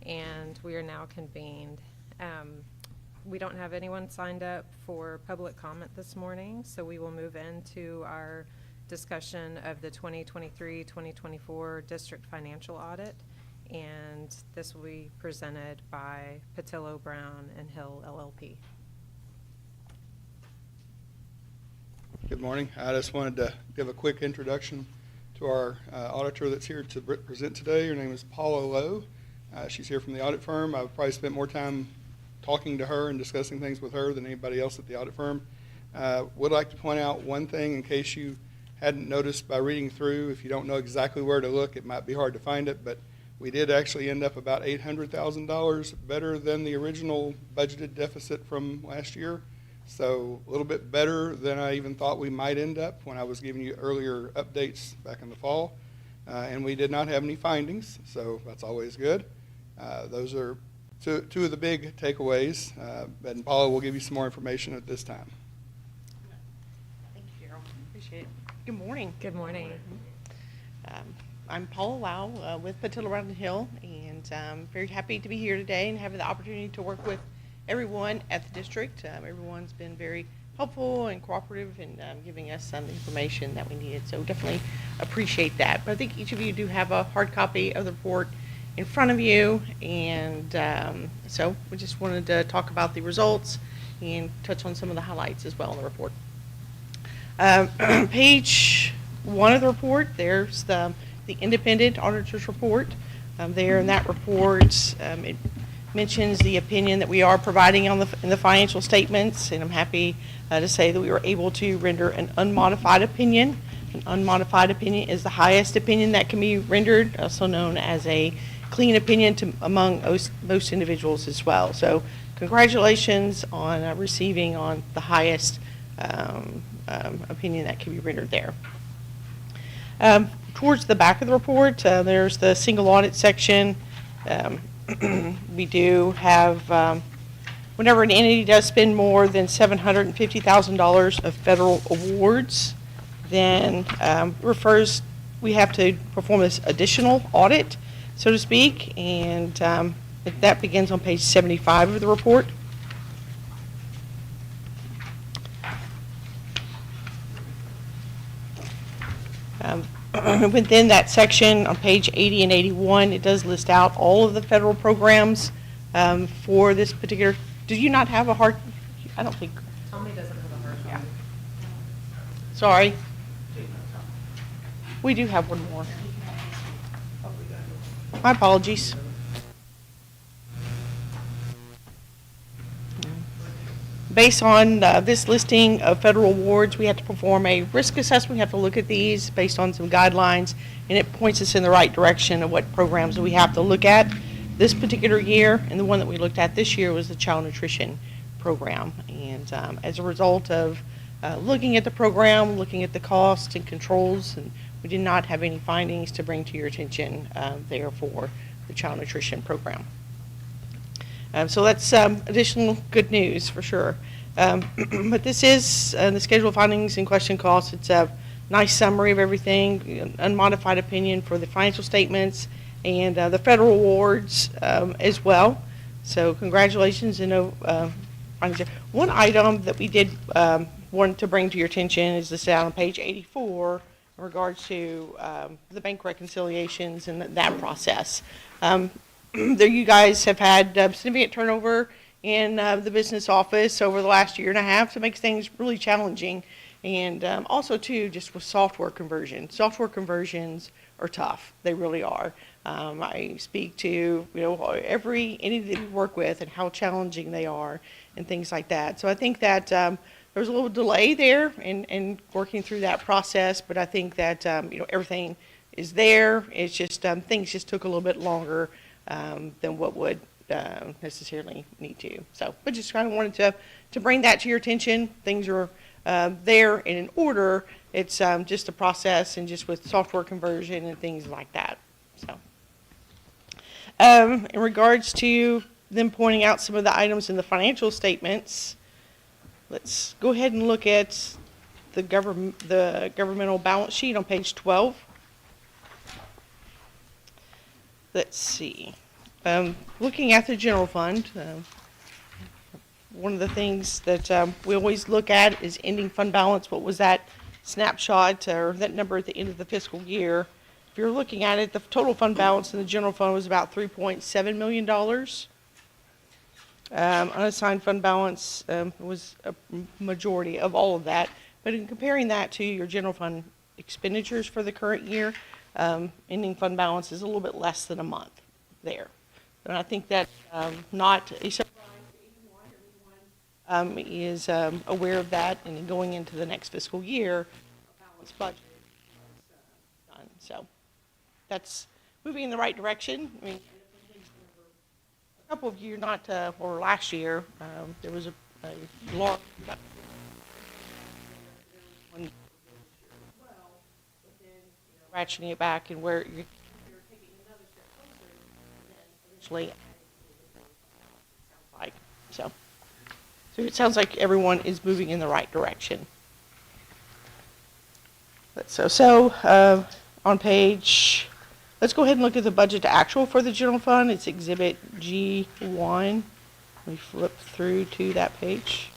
and we are now convened. We don't have anyone signed up for public comment this morning, so we will move into our discussion of the 2023-2024 district financial audit, and this will be presented by Patillo, Brown and Hill LLP. Good morning. I just wanted to give a quick introduction to our auditor that's here to present today. Her name is Paula Lowe. She's here from the audit firm. I've probably spent more time talking to her and discussing things with her than anybody else at the audit firm. Would like to point out one thing in case you hadn't noticed by reading through. If you don't know exactly where to look, it might be hard to find it, but we did actually end up about $800,000 better than the original budgeted deficit from last year. So a little bit better than I even thought we might end up when I was giving you earlier updates back in the fall. And we did not have any findings, so that's always good. Those are two of the big takeaways, and Paula will give you some more information at this time. Thank you, Cheryl. Appreciate it. Good morning. Good morning. I'm Paula Lau with Patillo, Brown and Hill, and I'm very happy to be here today and have the opportunity to work with everyone at the district. Everyone's been very helpful and cooperative in giving us some information that we needed, so definitely appreciate that. But I think each of you do have a hard copy of the report in front of you, and so we just wanted to talk about the results and touch on some of the highlights as well in the report. Page 1 of the report, there's the independent auditor's report. There in that report, it mentions the opinion that we are providing in the financial statements, and I'm happy to say that we were able to render an unmodified opinion. An unmodified opinion is the highest opinion that can be rendered, also known as a clean opinion among most individuals as well. So congratulations on receiving on the highest opinion that can be rendered there. Towards the back of the report, there's the single audit section. We do have, whenever an entity does spend more than $750,000 of federal awards, then we have to perform this additional audit, so to speak, and that begins on page 75 of the report. Within that section on page 80 and 81, it does list out all of the federal programs for this particular. Do you not have a hard? I don't think. Tommy doesn't have a hard copy. Yeah. Sorry. We do have one more. My apologies. Based on this listing of federal awards, we have to perform a risk assessment. We have to look at these based on some guidelines, and it points us in the right direction of what programs we have to look at this particular year. And the one that we looked at this year was the child nutrition program. And as a result of looking at the program, looking at the costs and controls, and we did not have any findings to bring to your attention there for the child nutrition program. So that's additional good news for sure. But this is the schedule of findings and question costs. It's a nice summary of everything, an unmodified opinion for the financial statements and the federal awards as well. So congratulations. One item that we did want to bring to your attention is this down on page 84 in regards to the bank reconciliations and that process. There you guys have had significant turnover in the business office over the last year and a half, so it makes things really challenging. And also, too, just with software conversion. Software conversions are tough. They really are. I speak to every entity that we work with and how challenging they are and things like that. So I think that there's a little delay there in working through that process, but I think that everything is there. It's just things just took a little bit longer than what would necessarily need to. So, but just kind of wanted to bring that to your attention. Things are there and in order. It's just a process, and just with software conversion and things like that. So, in regards to them pointing out some of the items in the financial statements, let's go ahead and look at the governmental balance sheet on page 12. Let's see. Looking at the general fund, one of the things that we always look at is ending fund balance. What was that snapshot or that number at the end of the fiscal year? If you're looking at it, the total fund balance in the general fund was about $3.7 million. Unassigned fund balance was a majority of all of that. But in comparing that to your general fund expenditures for the current year, ending fund balance is a little bit less than a month there. And I think that not a surprise to anyone. Everyone is aware of that, and going into the next fiscal year, a balanced budget is done. So that's moving in the right direction. I mean, a couple of years, or last year, there was a large one ratcheting it back, and where you're taking another step closer, and then eventually sounds like so. So it sounds like everyone is moving in the right direction. On page, let's go ahead and look at the budget to actual for the general fund. It's Exhibit G1. We flip through to that page.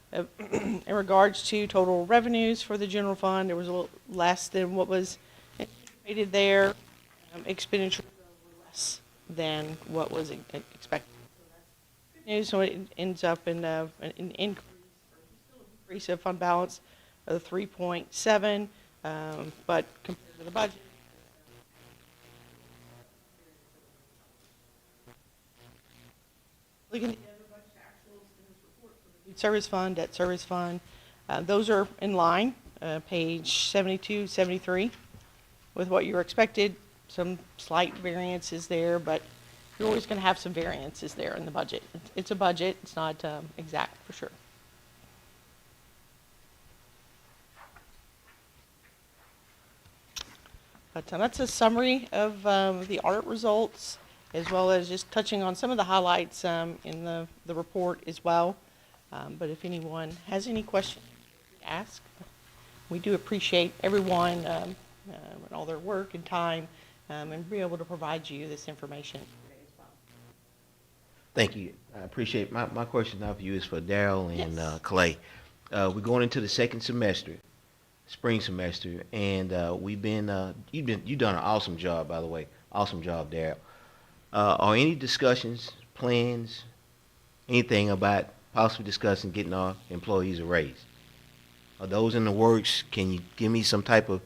In regards to total revenues for the general fund, there was a little less than what was anticipated there. Expenditures were less than what was expected. So it ends up in an increase of fund balance of 3.7, but compared to the budget. Looking at the other budget actuals in this report for the food service fund, debt service fund, those are in line, page 72, 73, with what you were expected. Some slight variances there, but you're always going to have some variances there in the budget. It's a budget. It's not exact for sure. But that's a summary of the audit results, as well as just touching on some of the highlights in the report as well. But if anyone has any questions, ask. We do appreciate everyone and all their work and time and be able to provide you this information today as well. Thank you. I appreciate my question now for you is for Daryl and Yes. Clay. We're going into the second semester, spring semester, and you've done an awesome job, by the way. Awesome job, Daryl. Are any discussions, plans, anything about possibly discussing getting our employees a raise? Are those in the works? Can you give us some type of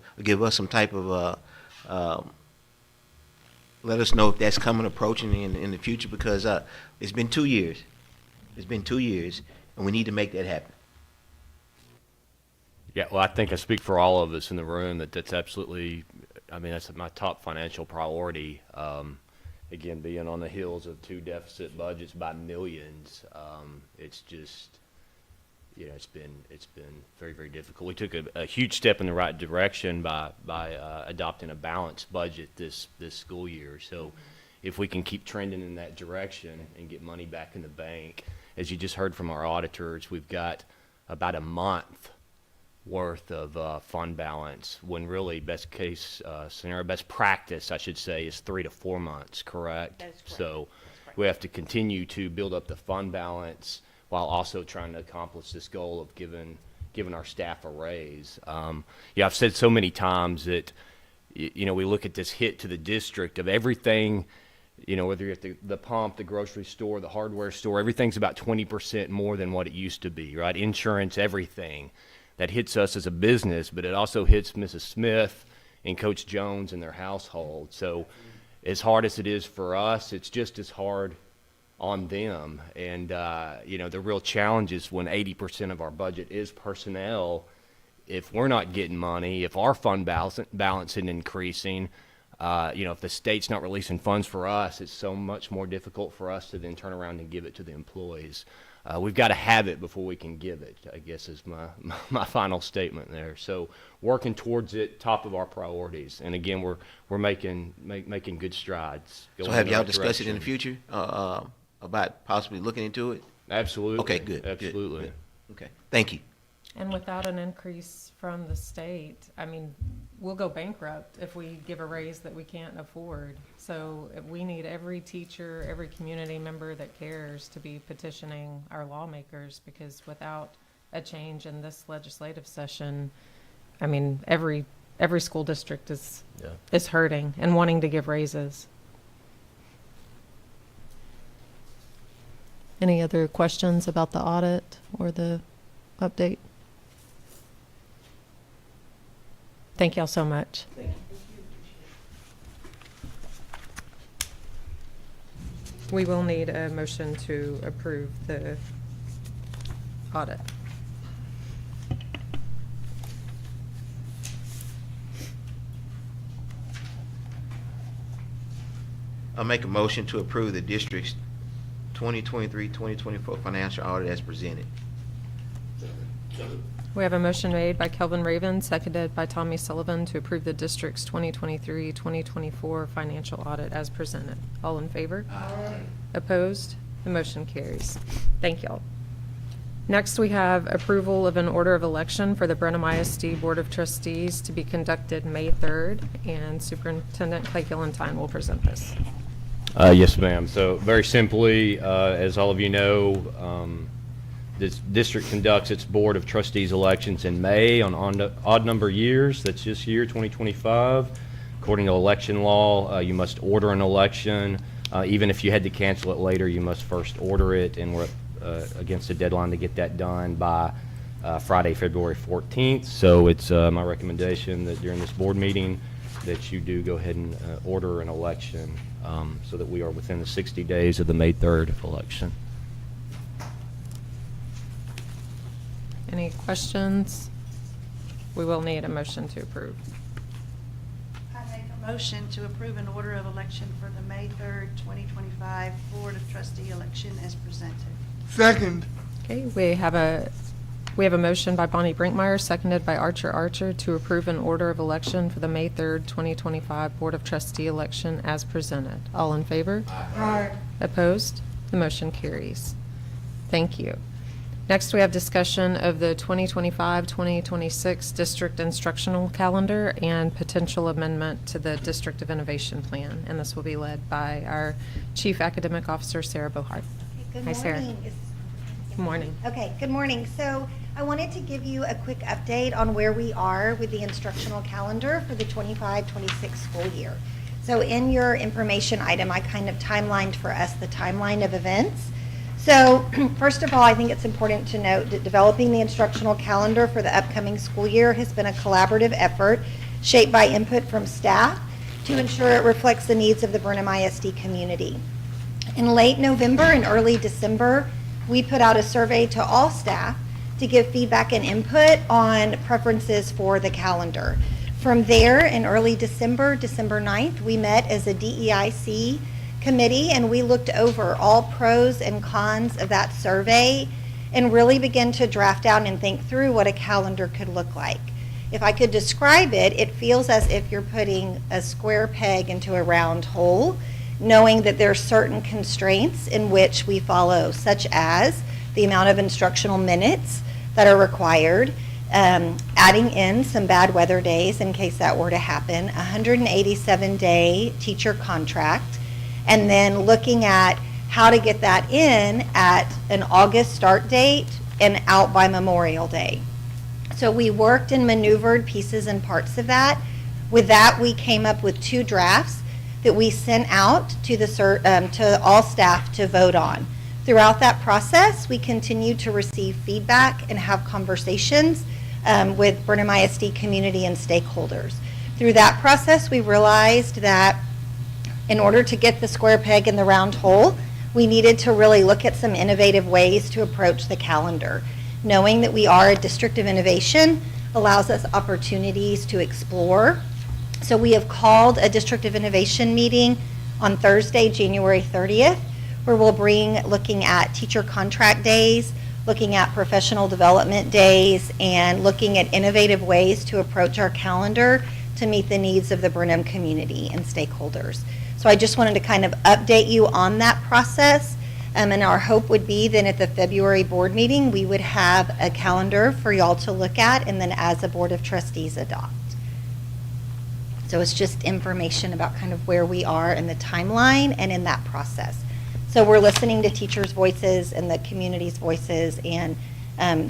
let us know if that's approaching in the future, because it's been 2 years. It's been 2 years, and we need to make that happen. Yeah, well, I think I speak for all of us in the room that's absolutely, I mean, that's my top financial priority. Again, being on the heels of 2 deficit budgets by millions, it's just, it's been very, very difficult. We took a huge step in the right direction by adopting a balanced budget this school year. So if we can keep trending in that direction and get money back in the bank, as you just heard from our auditors, we've got about a month worth of fund balance, when really best case scenario, best practice, I should say, is 3 to 4 months, correct? That is correct. So we have to continue to build up the fund balance while also trying to accomplish this goal of giving our staff a raise. I've said so many times that, we look at this hit to the district of everything, whether you're at the pump, the grocery store, the hardware store, everything's about 20% more than what it used to be, right? Insurance, everything. That hits us as a business, but it also hits Mrs. Smith and Coach Jones and their household. So as hard as it is for us, it's just as hard on them. And, the real challenge is when 80% of our budget is personnel, if we're not getting money, if our fund balance isn't increasing, if the state's not releasing funds for us, it's so much more difficult for us to then turn around and give it to the employees. We've got to have it before we can give it, I guess, is my final statement there. So working towards it, top of our priorities. And again, we're making good strides. So have y'all discussed it in the future about possibly looking into it? Absolutely. Okay, good. Absolutely. Good. Okay, thank you. And without an increase from the state, I mean, we'll go bankrupt if we give a raise that we can't afford. So we need every teacher, every community member that cares to be petitioning our lawmakers, because without a change in this legislative session, I mean, every school district is hurting and wanting to give raises. Any other questions about the audit or the update? Thank y'all so much. We will need a motion to approve the audit. I'll make a motion to approve the district's 2023-2024 financial audit as presented. We have a motion made by Kelvin Raven, seconded by Tommy Sullivan, to approve the district's 2023-2024 financial audit as presented. All in favor? Aye. Opposed? The motion carries. Thank y'all. Next, we have approval of an order of election for the Brenham ISD Board of Trustees to be conducted May 3rd, and Superintendent Clay Gillentine will present this. Yes, ma'am. So very simply, as all of you know, this district conducts its Board of Trustees elections in May on odd number years. That's this year, 2025. According to election law, you must order an election. Even if you had to cancel it later, you must first order it, and we're against a deadline to get that done by Friday, February 14th. So it's my recommendation that during this board meeting that you do go ahead and order an election so that we are within the 60 days of the May 3rd election. Any questions? We will need a motion to approve. I make a motion to approve an order of election for the May 3rd, 2025 Board of Trustee election as presented. Second. Okay, we have a motion by Bonnie Brinkmeyer, seconded by Archer to approve an order of election for the May 3rd, 2025 Board of Trustee election as presented. All in favor? Aye. Opposed? The motion carries. Thank you. Next, we have discussion of the 2025-2026 district instructional calendar and potential amendment to the District of Innovation Plan. And this will be led by our Chief Academic Officer, Sarah Bohart. Good Hi, Sarah. morning. Good morning. Okay, good morning. So I wanted to give you a quick update on where we are with the instructional calendar for the 25-26 school year. So in your information item, I kind of timelined for us the timeline of events. So first of all, I think it's important to note that developing the instructional calendar for the upcoming school year has been a collaborative effort shaped by input from staff to ensure it reflects the needs of the Brenham ISD community. In late November and early December, we put out a survey to all staff to give feedback and input on preferences for the calendar. From there, in early December, December 9th, we met as a DEIC committee and we looked over all pros and cons of that survey and really began to draft out and think through what a calendar could look like. If I could describe it, it feels as if you're putting a square peg into a round hole, knowing that there are certain constraints in which we follow, such as the amount of instructional minutes that are required, adding in some bad weather days in case that were to happen, 187-day teacher contract, and then looking at how to get that in at an August start date and out by Memorial Day. So we worked and maneuvered pieces and parts of that. With that, we came up with 2 drafts that we sent out to to all staff to vote on. Throughout that process, we continued to receive feedback and have conversations with Brenham ISD community and stakeholders. Through that process, we realized that in order to get the square peg in the round hole, we needed to really look at some innovative ways to approach the calendar. Knowing that we are a district of innovation allows us opportunities to explore. So we have called a District of Innovation meeting on Thursday, January 30th, where we'll bring looking at teacher contract days, looking at professional development days, and looking at innovative ways to approach our calendar to meet the needs of the Brenham community and stakeholders. So I just wanted to kind of update you on that process. And our hope would be then at the February board meeting, we would have a calendar for y'all to look at and then as a Board of Trustees adopt. So it's just information about kind of where we are in the timeline and in that process. So we're listening to teachers' voices and the community's voices and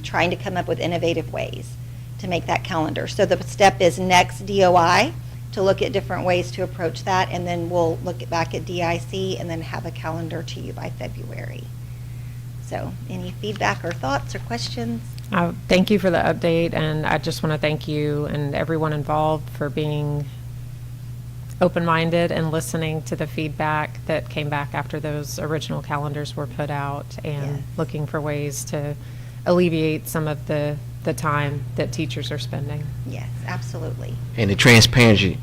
trying to come up with innovative ways to make that calendar. So the step is next DOI to look at different ways to approach that, and then we'll look back at DIC and then have a calendar to you by February. So any feedback or thoughts or questions? Thank you for the update, and I just want to thank you and everyone involved for being open-minded and listening to the feedback that came back after those original calendars were put out, and Yes. looking for ways to alleviate some of the time that teachers are spending. Yes, absolutely. And the transparency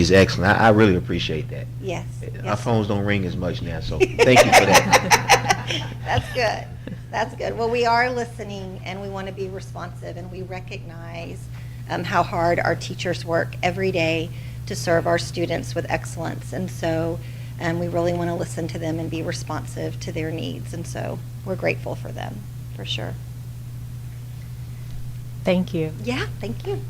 is excellent. I really appreciate that. Yes. Our yes. phones don't ring as much now, so thank you for that. That's good. That's good. Well, we are listening, and we want to be responsive, and we recognize how hard our teachers work every day to serve our students with excellence. And so we really want to listen to them and be responsive to their needs. And so we're grateful for them, for sure. Thank you. Yeah, thank you.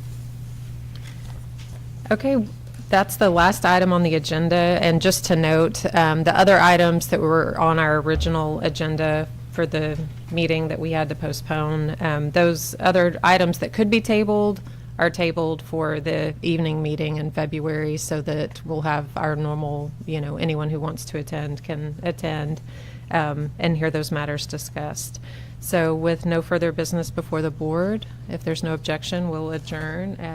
Okay, that's the last item on the agenda, and just to note, the other items that were on our original agenda for the meeting that we had to postpone, those other items that could be tabled are tabled for the evening meeting in February, so that we'll have our normal, anyone who wants to attend can attend, and hear those matters discussed. So with no further business before the board, if there's no objection, we'll adjourn at